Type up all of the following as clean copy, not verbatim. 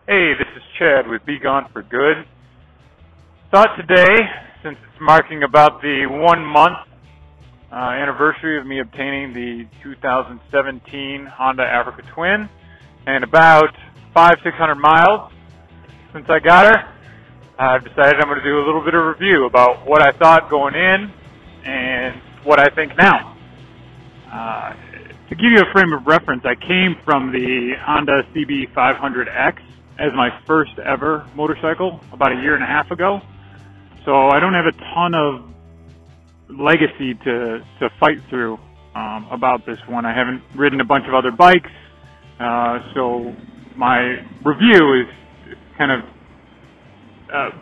Hey, this is Chad with BeGoneForGood. Thought today, since it's marking about the 1 month anniversary of me obtaining the 2017 Honda Africa Twin, and about 500-600 miles since I got her, I've decided I'm going to do a little bit of review about what I thought going in and what I think now. To give you a frame of reference, I came from the Honda CB500X as my first ever motorcycle about 1.5 years ago. So I don't have a ton of legacy to fight through about this one. I haven't ridden a bunch of other bikes, so my review is kind of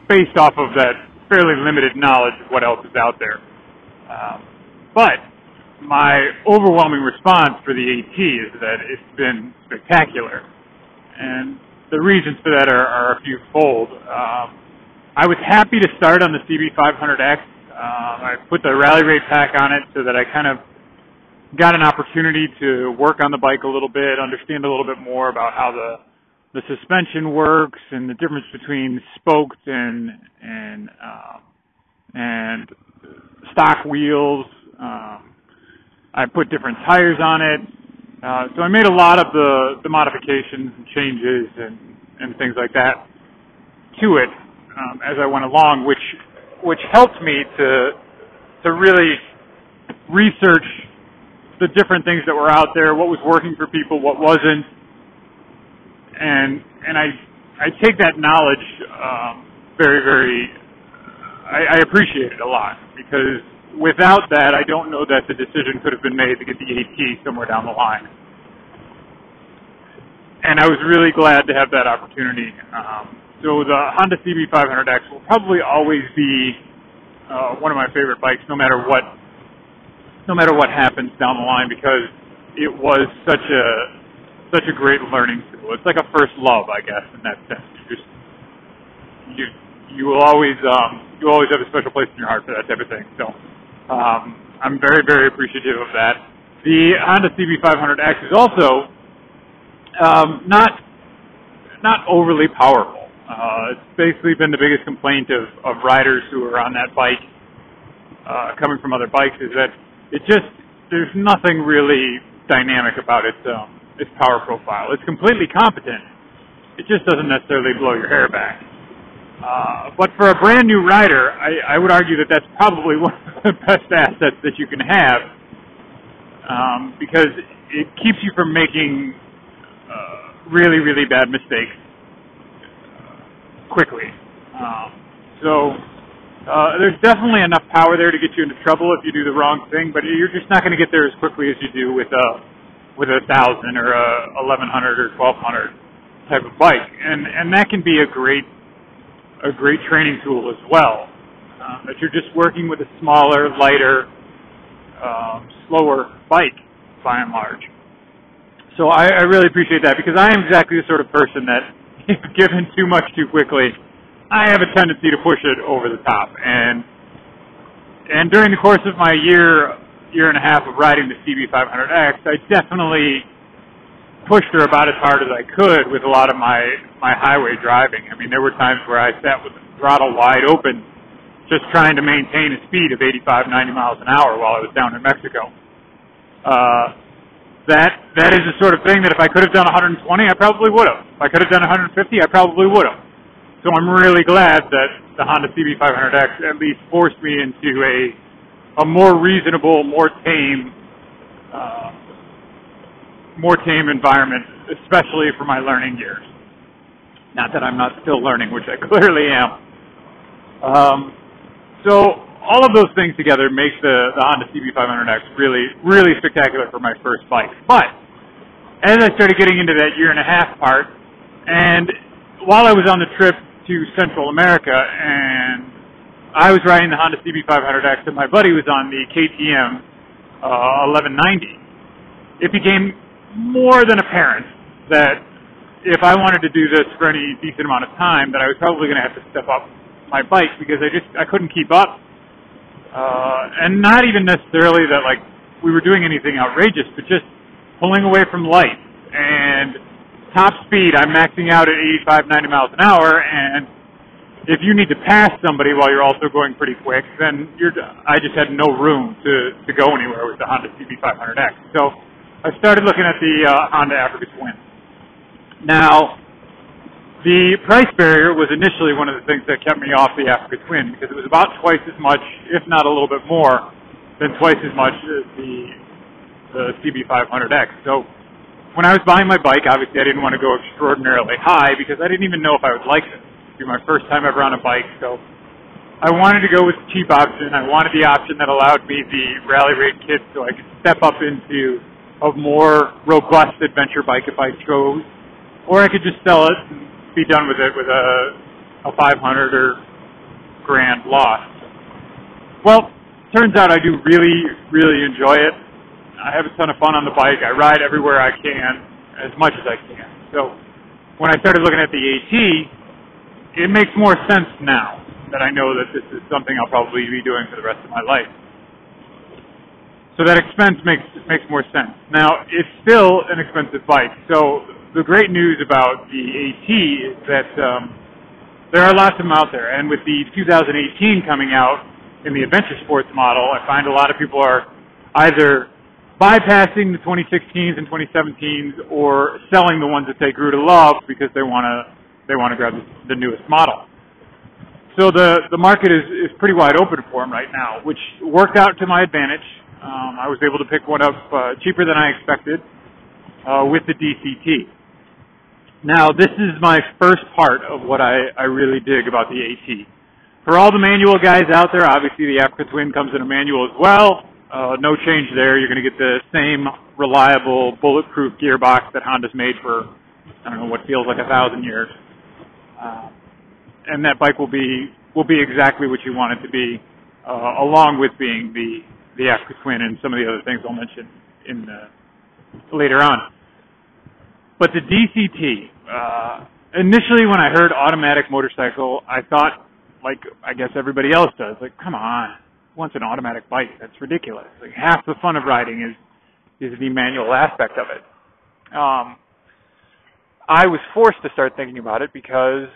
based off of that fairly limited knowledge of what else is out there. But my overwhelming response for the AT is that it's been spectacular. And the reasons for that are a few fold. I was happy to start on the CB500X. I put the rally rate pack on it so that I kind of got an opportunity to work on the bike a little bit, understand a little bit more about how the suspension works and the difference between spoked and stock wheels. I put different tires on it. So I made a lot of the modifications and changes and things like that to it as I went along, which helped me to really research the different things that were out there, what was working for people, what wasn't, and I take that knowledge I appreciate it a lot, because without that, I don't know that the decision could have been made to get the AT somewhere down the line. And I was really glad to have that opportunity. So the Honda CB500X will probably always be one of my favorite bikes, no matter what happens down the line, because it was such a great learning tool. It's like a first love, I guess, in that sense. You will always have a special place in your heart for that type of thing. So I'm very, very appreciative of that. The Honda CB500X is also not overly powerful. It's basically been the biggest complaint of riders who are on that bike coming from other bikes, is that there's nothing really dynamic about its power profile. It's completely competent. It just doesn't necessarily blow your hair back. But for a brand new rider, I would argue that that's probably one of the best assets that you can have, because it keeps you from making really, really bad mistakes quickly. So there's definitely enough power there to get you into trouble if you do the wrong thing, but you're just not going to get there as quickly as you do with a 1,000 or a 1,100 or 1,200 type of bike, and that can be a great training tool as well. That you're just working with a smaller, lighter, slower bike by and large. So I really appreciate that, because I am exactly the sort of person that, if given too much too quickly, I have a tendency to push it over the top. And during the course of my year and a half of riding the CB500X, I definitely pushed her about as hard as I could with a lot of my highway driving. I mean, there were times where I sat with the throttle wide open, just trying to maintain a speed of 85, 90 miles an hour while I was down in Mexico. That is the sort of thing that if I could have done 120, I probably would have. If I could have done 150, I probably would have. So I'm really glad that the Honda CB500X at least forced me into a more reasonable, more tame environment, especially for my learning years. Not that I'm not still learning, which I clearly am. So all of those things together make the Honda CB500X really, really spectacular for my first bike. But as I started getting into that 1.5 year part, and while I was on the trip to Central America, and I was riding the Honda CB500X, and my buddy was on the KTM 1190, it became more than apparent that if I wanted to do this for any decent amount of time, that I was probably going to have to step up my bike, because I couldn't keep up. And not even necessarily that like we were doing anything outrageous, but just pulling away from lights and top speed, I'm maxing out at 85, 90 miles an hour, and if you need to pass somebody while you're also going pretty quick, then I just had no room to go anywhere with the Honda CB500X. So I started looking at the Honda Africa Twin. Now, the price barrier was initially one of the things that kept me off the Africa Twin, because it was about twice as much, if not a little bit more, than twice as much as the CB500X. So when I was buying my bike, obviously I didn't want to go extraordinarily high, because I didn't even know if I would like it. It would be my first time ever on a bike, so I wanted to go with the cheap option. I wanted the option that allowed me the rally rate kit so I could step up into a more robust adventure bike if I chose, or I could just sell it and be done with it with a 500 or grand loss. Well, turns out I do really, really enjoy it. I have a ton of fun on the bike. I ride everywhere I can, as much as I can. So when I started looking at the AT, it makes more sense now that I know that this is something I'll probably be doing for the rest of my life. So that expense makes more sense. Now, it's still an expensive bike. So the great news about the AT is that there are lots of them out there. And with the 2018 coming out in the adventure sports model, I find a lot of people are either bypassing the 2016s and 2017s or selling the ones that they grew to love because they want to grab the newest model. So the market is pretty wide open for them right now, which worked out to my advantage. I was able to pick one up cheaper than I expected with the DCT. Now, this is my first part of what I really dig about the AT. For all the manual guys out there, obviously the Africa Twin comes in a manual as well. No change there. You're going to get the same reliable, bulletproof gearbox that Honda's made for, I don't know, what feels like 1,000 years. And that bike will be exactly what you want it to be, along with being the Africa Twin and some of the other things I'll mention later on. But the DCT, initially when I heard automatic motorcycle, I thought, like I guess everybody else does, like, come on, what's an automatic bike? That's ridiculous. Like, half the fun of riding is the manual aspect of it. I was forced to start thinking about it because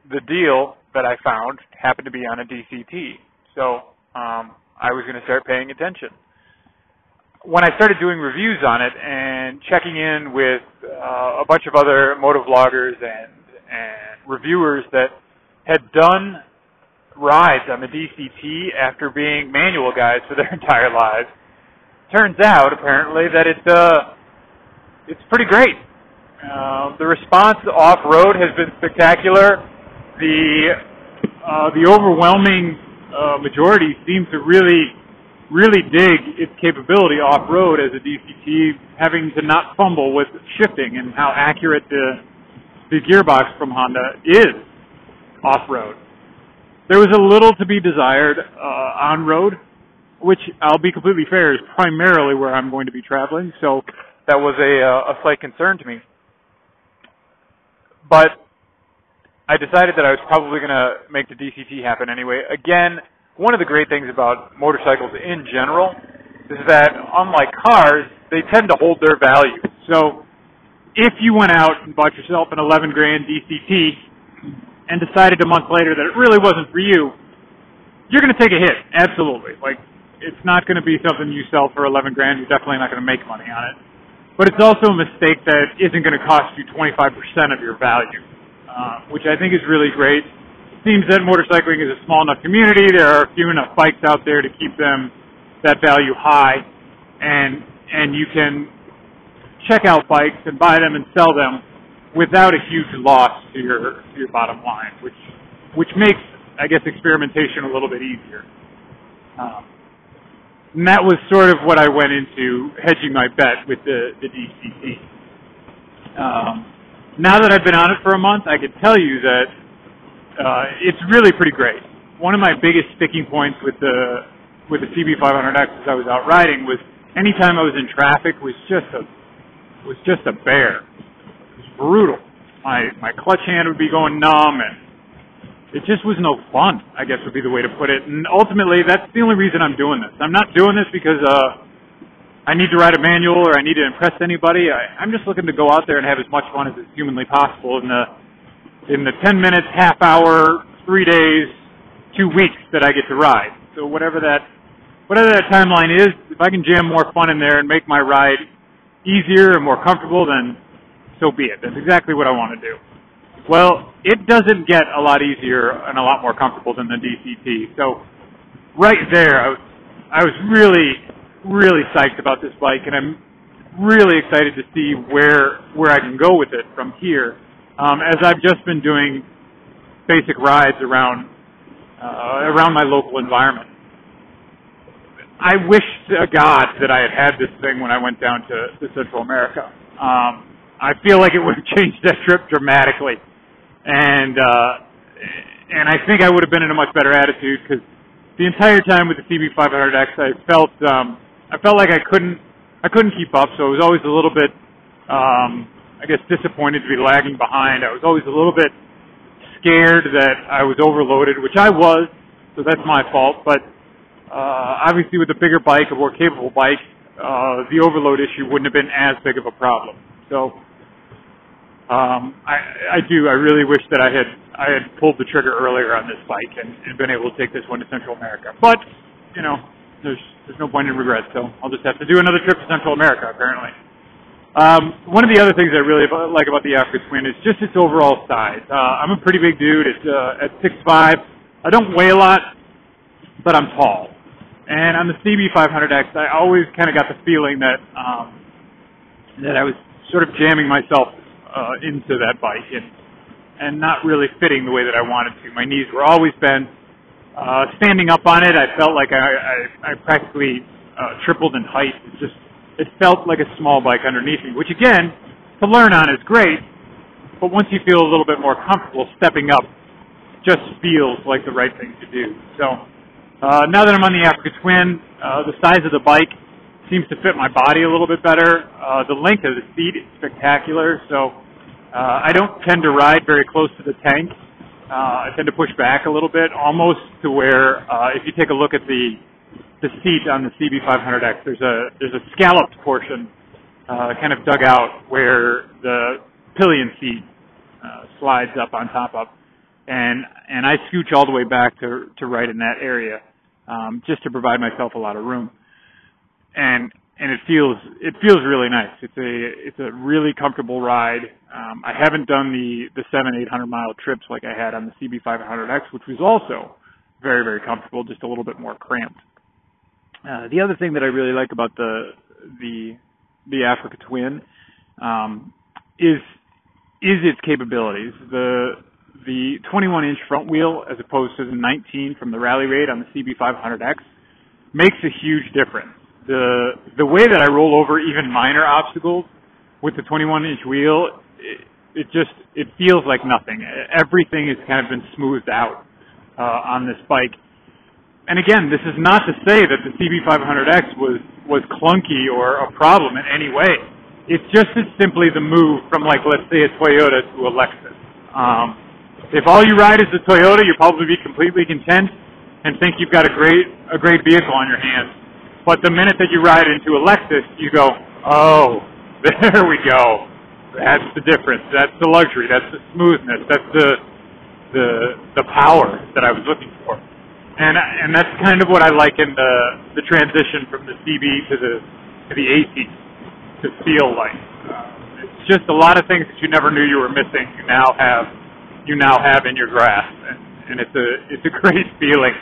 the deal that I found happened to be on a DCT. So I was going to start paying attention. When I started doing reviews on it and checking in with a bunch of other motovloggers and reviewers that had done rides on the DCT after being manual guys for their entire lives, turns out apparently that it's pretty great. The response off-road has been spectacular. The overwhelming majority seems to really dig its capability off-road as a DCT, having to not fumble with shifting and how accurate the gearbox from Honda is off-road. There was a little to be desired on-road, which, I'll be completely fair, is primarily where I'm going to be traveling, so that was a slight concern to me. But I decided that I was probably going to make the DCT happen anyway. Again, one of the great things about motorcycles in general is that, unlike cars, they tend to hold their value. So if you went out and bought yourself an 11 grand DCT and decided a month later that it really wasn't for you, you're going to take a hit, absolutely. Like, it's not going to be something you sell for 11 grand. You're definitely not going to make money on it. But it's also a mistake that isn't going to cost you 25% of your value, which I think is really great. It seems that motorcycling is a small enough community. There are a few enough bikes out there to keep that value high, and you can check out bikes and buy them and sell them without a huge loss to your bottom line, which makes, I guess, experimentation a little bit easier. And that was sort of what I went into hedging my bet with the DCT. Now that I've been on it for a month, I can tell you that it's really pretty great. One of my biggest sticking points with the CB500X as I was out riding was anytime I was in traffic was just a bear. It was brutal. My clutch hand would be going numb, and it just was no fun, I guess would be the way to put it. And ultimately, that's the only reason I'm doing this. I'm not doing this because I need to ride a manual or I need to impress anybody. I'm just looking to go out there and have as much fun as is humanly possible in the 10 minutes, half hour, 3 days, 2 weeks that I get to ride. So whatever that timeline is, if I can jam more fun in there and make my ride easier and more comfortable, then so be it. That's exactly what I want to do. Well, it doesn't get a lot easier and a lot more comfortable than the DCT. So right there, I was really psyched about this bike, and I'm really excited to see where I can go with it from here. As I've just been doing basic rides around my local environment. I wish to God that I had this thing when I went down to Central America. I feel like it would have changed that trip dramatically, and I think I would have been in a much better attitude, because the entire time with the CB500X, I felt like I couldn't keep up. So I was always a little bit, I guess, disappointed to be lagging behind. I was always a little bit scared that I was overloaded, which I was, so that's my fault. But obviously, with a bigger bike, a more capable bike, the overload issue wouldn't have been as big of a problem. So I really wish that I had pulled the trigger earlier on this bike and been able to take this one to Central America. But you know, there's no point in regret. So I'll just have to do another trip to Central America, apparently. One of the other things I really like about the Africa Twin is just its overall size. I'm a pretty big dude. It's at 6'5". I don't weigh a lot, but I'm tall. And on the CB500X, I always kind of got the feeling that I was sort of jamming myself into that bike and not really fitting the way that I wanted to. My knees were always bent. Standing up on it, I felt like I practically tripled in height. It felt like a small bike underneath me, which again, to learn on is great, but once you feel a little bit more comfortable, stepping up just feels like the right thing to do. So now that I'm on the Africa Twin, the size of the bike seems to fit my body a little bit better. The length of the seat is spectacular, so I don't tend to ride very close to the tank. I tend to push back a little bit, almost to where if you take a look at the seat on the CB500X, there's a scalloped portion kind of dug out where the pillion seat slides up on top of, and I scooch all the way back to right in that area just to provide myself a lot of room, and it feels really nice. It's a really comfortable ride. I haven't done the 700-800 mile trips like I had on the CB500X, which was also very, very comfortable, just a little bit more cramped. The other thing that I really like about the Africa Twin is its capabilities. The 21-inch front wheel, as opposed to the 19 from the Rally Raid on the CB500X, makes a huge difference. The way that I roll over even minor obstacles with the 21-inch wheel, it feels like nothing. Everything has kind of been smoothed out on this bike. And again, this is not to say that the CB500X was clunky or a problem in any way. It's just simply the move from, like, let's say a Toyota to a Lexus. If all you ride is the Toyota, you'll probably be completely content and think you've got a great vehicle on your hands. But the minute that you ride into a Lexus, you go, oh, there we go. That's the difference. That's the luxury. That's the smoothness. That's the power that I was looking for. And that's kind of what I like in the transition from the CB to the AT to feel like. It's just a lot of things that you never knew you were missing. You now have in your grasp, and it's a great feeling.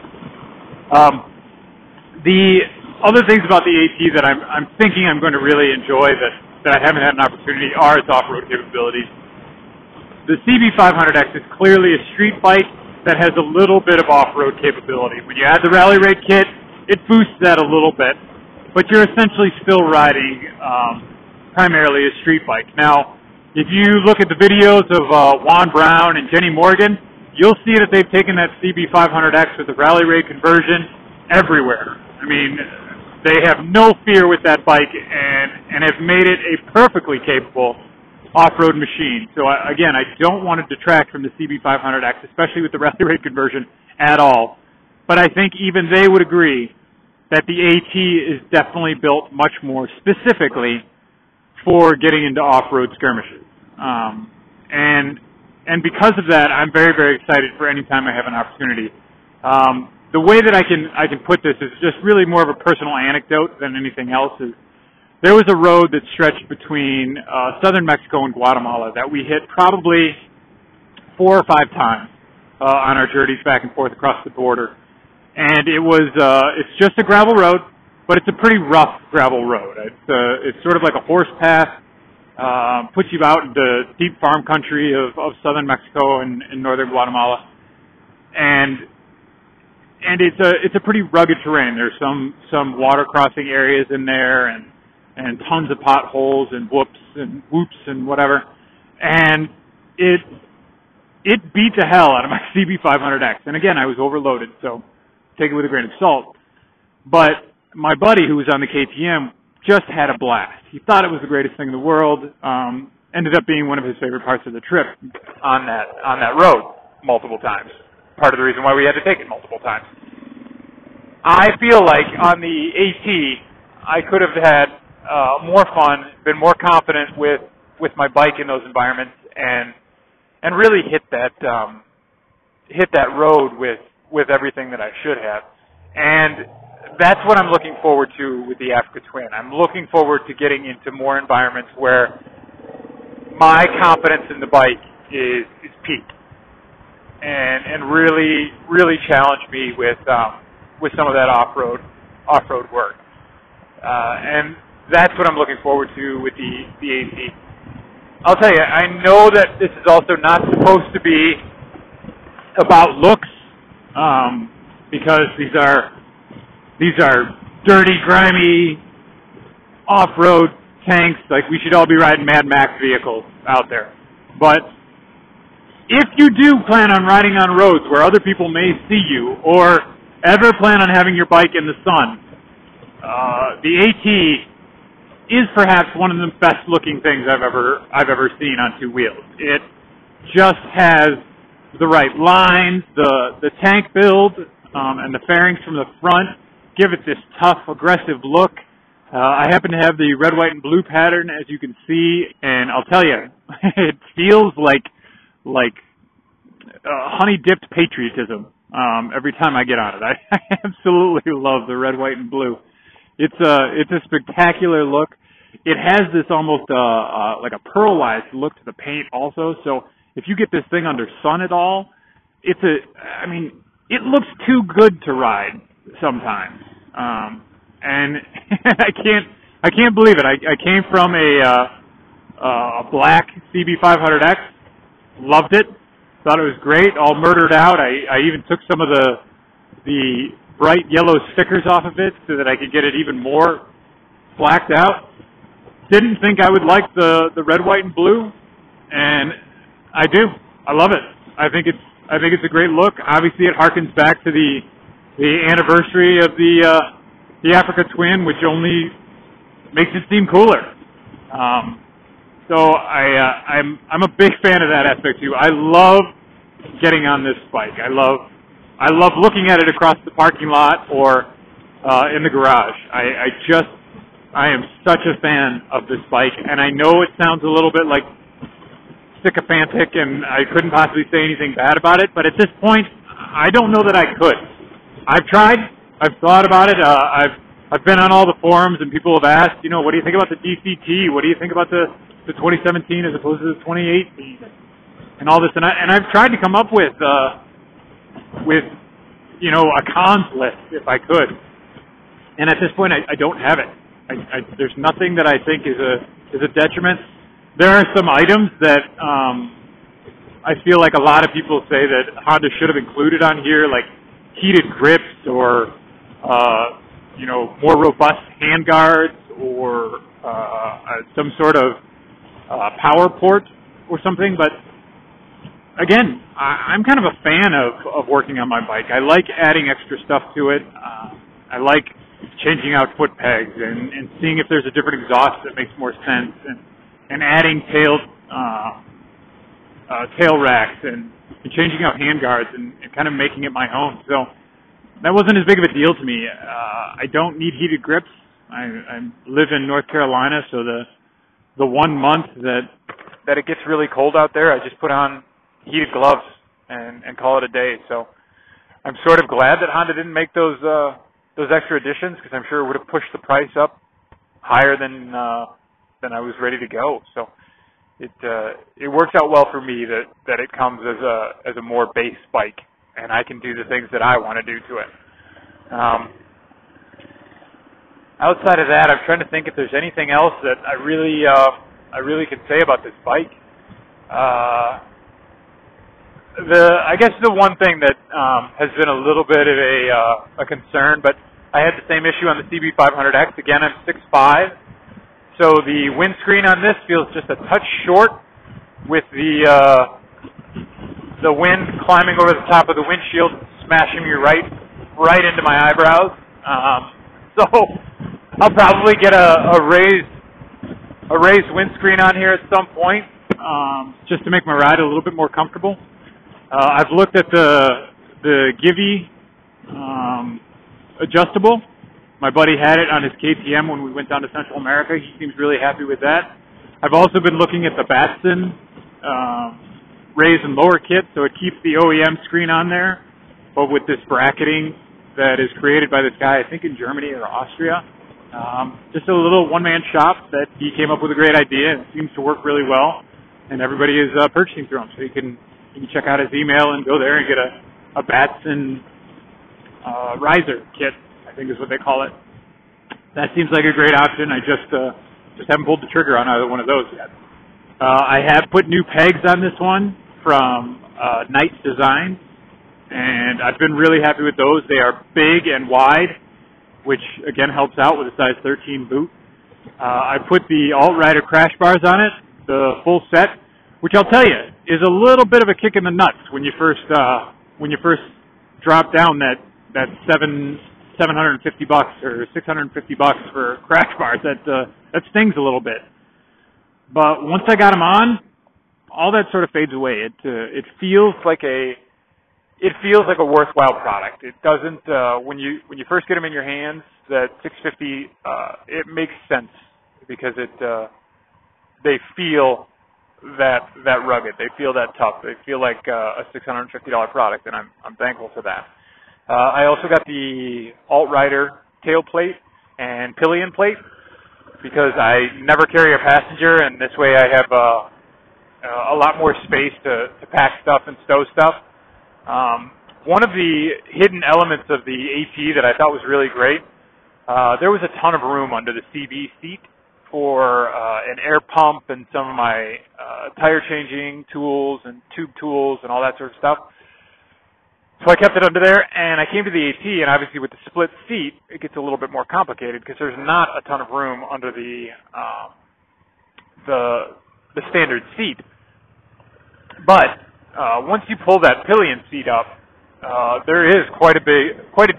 The other things about the AT that I'm thinking I'm going to really enjoy that I haven't had an opportunity are its off-road capabilities. The CB500X is clearly a street bike that has a little bit of off-road capability. When you add the Rally Raid kit, it boosts that a little bit, but you're essentially still riding primarily a street bike. Now, if you look at the videos of Juan Brown and Jenny Morgan, you'll see that they've taken that CB500X with the Rally Raid conversion everywhere. I mean, they have no fear with that bike and have made it a perfectly capable off-road machine. So again, I don't want to detract from the CB500X, especially with the Rally Raid conversion at all. But I think even they would agree that the AT is definitely built much more specifically for getting into off-road skirmishes. And because of that, I'm very, very excited for any time I have an opportunity. The way that I can put this is just really more of a personal anecdote than anything else. Is there was a road that stretched between southern Mexico and Guatemala that we hit probably 4 or 5 times on our journeys back and forth across the border. And it's just a gravel road, but it's a pretty rough gravel road. It's sort of like a horse path, puts you out into deep farm country of southern Mexico and northern Guatemala. And it's a pretty rugged terrain. There's some water crossing areas in there and tons of potholes and whoops and whatever. And it beat the hell out of my CB500X. And again, I was overloaded, so take it with a grain of salt. But my buddy who was on the KTM just had a blast. He thought it was the greatest thing in the world. Ended up being one of his favorite parts of the trip on that road multiple times. Part of the reason why we had to take it multiple times. I feel like on the AT, I could have had more fun, been more confident with my bike in those environments, and really hit that road with everything that I should have. And that's what I'm looking forward to with the Africa Twin. I'm looking forward to getting into more environments where my confidence in the bike is peaked, and really, really challenge me with some of that off-road work. And that's what I'm looking forward to with the AT. I'll tell you, I know that this is also not supposed to be about looks, because these are dirty, grimy, off-road tanks. Like, we should all be riding Mad Max vehicles out there. But if you do plan on riding on roads where other people may see you, or ever plan on having your bike in the sun, the AT is perhaps one of the best looking things I've ever seen on 2 wheels. It just has the right lines, the tank build, and the fairings from the front give it this tough, aggressive look. I happen to have the red, white, and blue pattern, as you can see, and I'll tell you, it feels like honey-dipped patriotism every time I get on it. I absolutely love the red, white, and blue. It's a spectacular look. It has this almost like a pearlized look to the paint also. So if you get this thing under sun at all, it looks too good to ride sometimes. And I can't believe it. I came from a black CB500X, loved it, thought it was great, all murdered out. I even took some of the bright yellow stickers off of it so that I could get it even more blacked out. Didn't think I would like the red, white, and blue, and I do. I love it. I think it's a great look. Obviously, it harkens back to the anniversary of the Africa Twin, which only makes it seem cooler. So I'm a big fan of that aspect too. I love getting on this bike. I love looking at it across the parking lot or in the garage. I am such a fan of this bike, and I know it sounds a little bit like sycophantic, and I couldn't possibly say anything bad about it, but at this point, I don't know that I could. I've tried. I've thought about it. I've been on all the forums, and people have asked, what do you think about the DCT? What do you think about the 2017 as opposed to the 2018? And all this, and I've tried to come up with a cons list if I could. And at this point, I don't have it. There's nothing that I think is a detriment. There are some items that I feel like a lot of people say that Honda should have included on here, like heated grips or more robust handguards or some sort of power port or something. But again, I'm kind of a fan of working on my bike. I like adding extra stuff to it. I like changing out foot pegs and seeing if there's a different exhaust that makes more sense, and adding tail racks and changing out handguards and kind of making it my own. So that wasn't as big of a deal to me. I don't need heated grips. I live in North Carolina, so the 1 month that it gets really cold out there, I just put on heated gloves and call it a day. So I'm sort of glad that Honda didn't make those extra additions, because I'm sure it would have pushed the price up higher than I was ready to go. So it works out well for me that it comes as a more base bike, and I can do the things that I want to do to it. Outside of that, I'm trying to think if there's anything else that I really can say about this bike. I guess the one thing that has been a little bit of a concern, but I had the same issue on the CB500X. Again, I'm 6'5", so the windscreen on this feels just a touch short, with the wind climbing over the top of the windshield, smashing me right into my eyebrows. So I'll probably get a raised windscreen on here at some point, just to make my ride a little bit more comfortable. I've looked at the Givey adjustable. My buddy had it on his KTM when we went down to Central America. He seems really happy with that. I've also been looking at the Batson raise and lower kit, so it keeps the OEM screen on there, but with this bracketing that is created by this guy, I think in Germany or Austria. Just a little one-man shop that he came up with a great idea, and it seems to work really well, and everybody is purchasing through him. So you can check out his email and go there and get a Batson riser kit, I think is what they call it. That seems like a great option. I just haven't pulled the trigger on either one of those yet. I have put new pegs on this one from Knight's Design, and I've been really happy with those. They are big and wide, which again helps out with a size 13 boot. I put the alt-rider crash bars on it, the full set, which I'll tell you is a little bit of a kick in the nuts when you first drop down that $750 or $650 for crash bars. That stings a little bit. But once I got them on, all that sort of fades away. It feels like a worthwhile product. It doesn't when you first get them in your hands, that 650 it makes sense, because they feel that rugged. They feel that tough. They feel like a $650 product, and I'm thankful for that. I also got the alt-rider tail plate and pillion plate, because I never carry a passenger, and this way I have a lot more space to pack stuff and stow stuff. One of the hidden elements of the AT that I thought was really great, there was a ton of room under the CB seat for an air pump and some of my tire changing tools and tube tools and all that sort of stuff. So I kept it under there, and I came to the AT, and obviously with the split seat, it gets a little bit more complicated, because there's not a ton of room under the standard seat. But once you pull that pillion seat up, there is quite a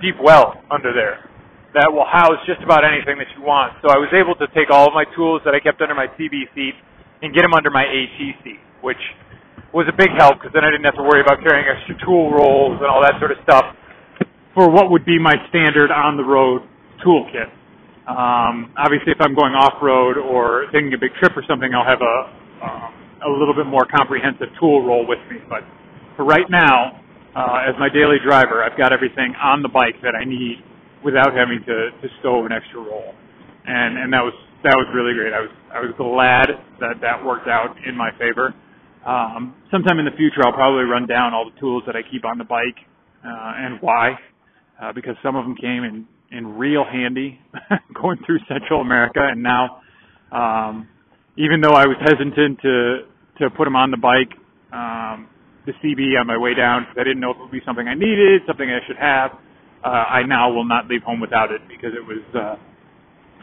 deep well under there that will house just about anything that you want. So I was able to take all of my tools that I kept under my CB seat and get them under my AT seat, which was a big help, because then I didn't have to worry about carrying extra tool rolls and all that sort of stuff for what would be my standard on-the-road toolkit. Obviously, if I'm going off-road or taking a big trip or something, I'll have a little bit more comprehensive tool roll with me. But for right now, as my daily driver, I've got everything on the bike that I need without having to stow an extra roll, and that was really great. I was glad that worked out in my favor. Sometime in the future, I'll probably run down all the tools that I keep on the bike and why, because some of them came in real handy going through Central America, and now, even though I was hesitant to put them on the bike, the CB on my way down, because I didn't know if it would be something I needed, something I should have, I now will not leave home without it, because it was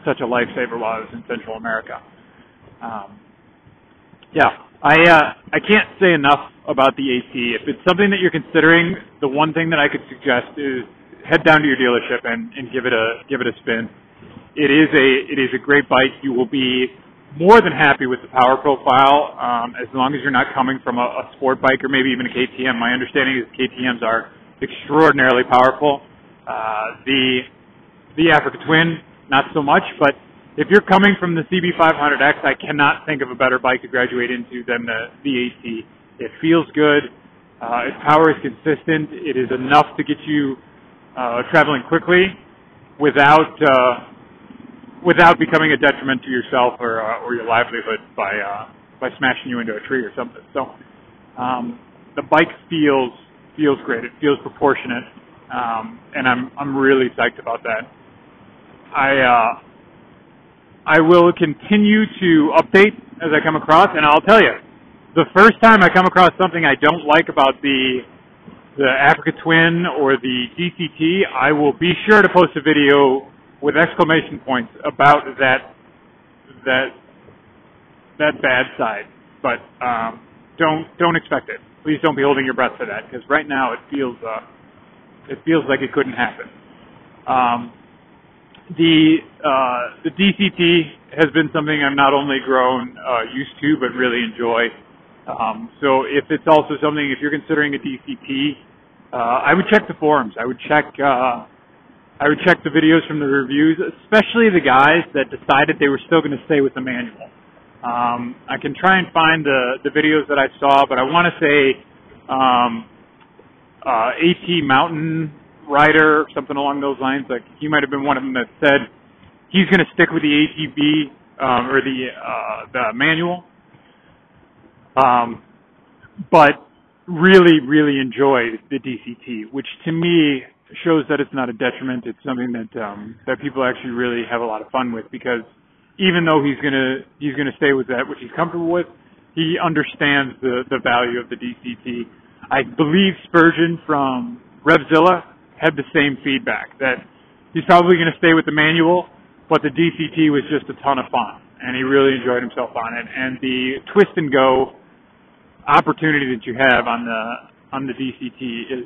such a lifesaver while I was in Central America. I can't say enough about the AT. If it's something that you're considering, the one thing that I could suggest is head down to your dealership and give it a spin. It is a great bike. You will be more than happy with the power profile, as long as you're not coming from a sport bike or maybe even a KTM. My understanding is KTMs are extraordinarily powerful. The Africa Twin, not so much, but if you're coming from the CB500X, I cannot think of a better bike to graduate into than the AT. It feels good. Its power is consistent. It is enough to get you traveling quickly without becoming a detriment to yourself or your livelihood by smashing you into a tree or something. So the bike feels great. It feels proportionate, and I'm really psyched about that. I will continue to update as I come across, and I'll tell you, the first time I come across something I don't like about the Africa Twin or the DCT, I will be sure to post a video with exclamation points about that bad side. But don't expect it. Please don't be holding your breath for that, because right now it feels like it couldn't happen. The DCT has been something I've not only grown used to, but really enjoy. So if it's also something, if you're considering a DCT, I would check the forums. I would check the videos from the reviews, especially the guys that decided they were still going to stay with the manual. I can try and find the videos that I saw, but I want to say AT Mountain Rider, something along those lines. Like, he might have been one of them that said he's going to stick with the ATB or the manual, but really enjoyed the DCT, which to me shows that it's not a detriment. It's something that people actually really have a lot of fun with, because even though he's gonna stay with that which he's comfortable with, he understands the value of the DCT. I believe Spurgeon from Revzilla had the same feedback, that he's probably going to stay with the manual, but the DCT was just a ton of fun, and he really enjoyed himself on it. And the twist and go opportunity that you have on the DCT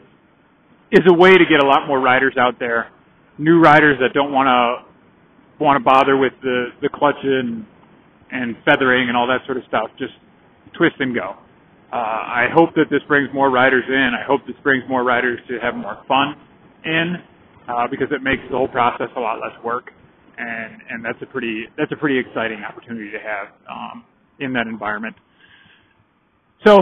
is a way to get a lot more riders out there, new riders that don't want to bother with the clutch and feathering and all that sort of stuff. Just twist and go. I hope that this brings more riders in. I hope this brings more riders to have more fun in, because it makes the whole process a lot less work, and that's a pretty exciting opportunity to have in that environment. So,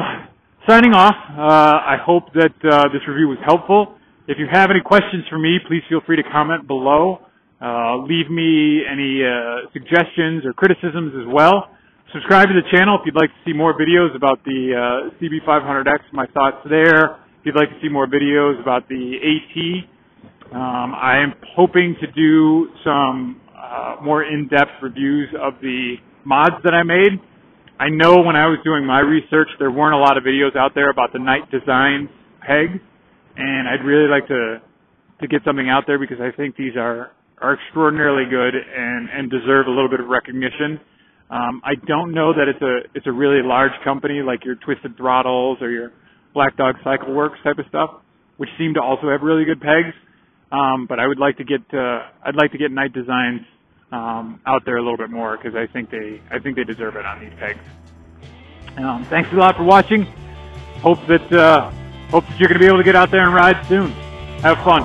signing off. I hope that this review was helpful. If you have any questions for me, please feel free to comment below. Leave me any suggestions or criticisms as well. Subscribe to the channel if you'd like to see more videos about the CB500X, my thoughts there. If you'd like to see more videos about the AT, I am hoping to do some more in-depth reviews of the mods that I made. I know when I was doing my research, there weren't a lot of videos out there about the Knight Designs pegs, and I'd really like to get something out there, because I think these are extraordinarily good and deserve a little bit of recognition. I don't know that it's a really large company like your Twisted Throttles or your Black Dog Cycle Works type of stuff, which seem to also have really good pegs. But I would like to get Knight Designs out there a little bit more, because I think they deserve it on these pegs. Thanks a lot for watching. Hope that you're going to be able to get out there and ride soon. Have fun.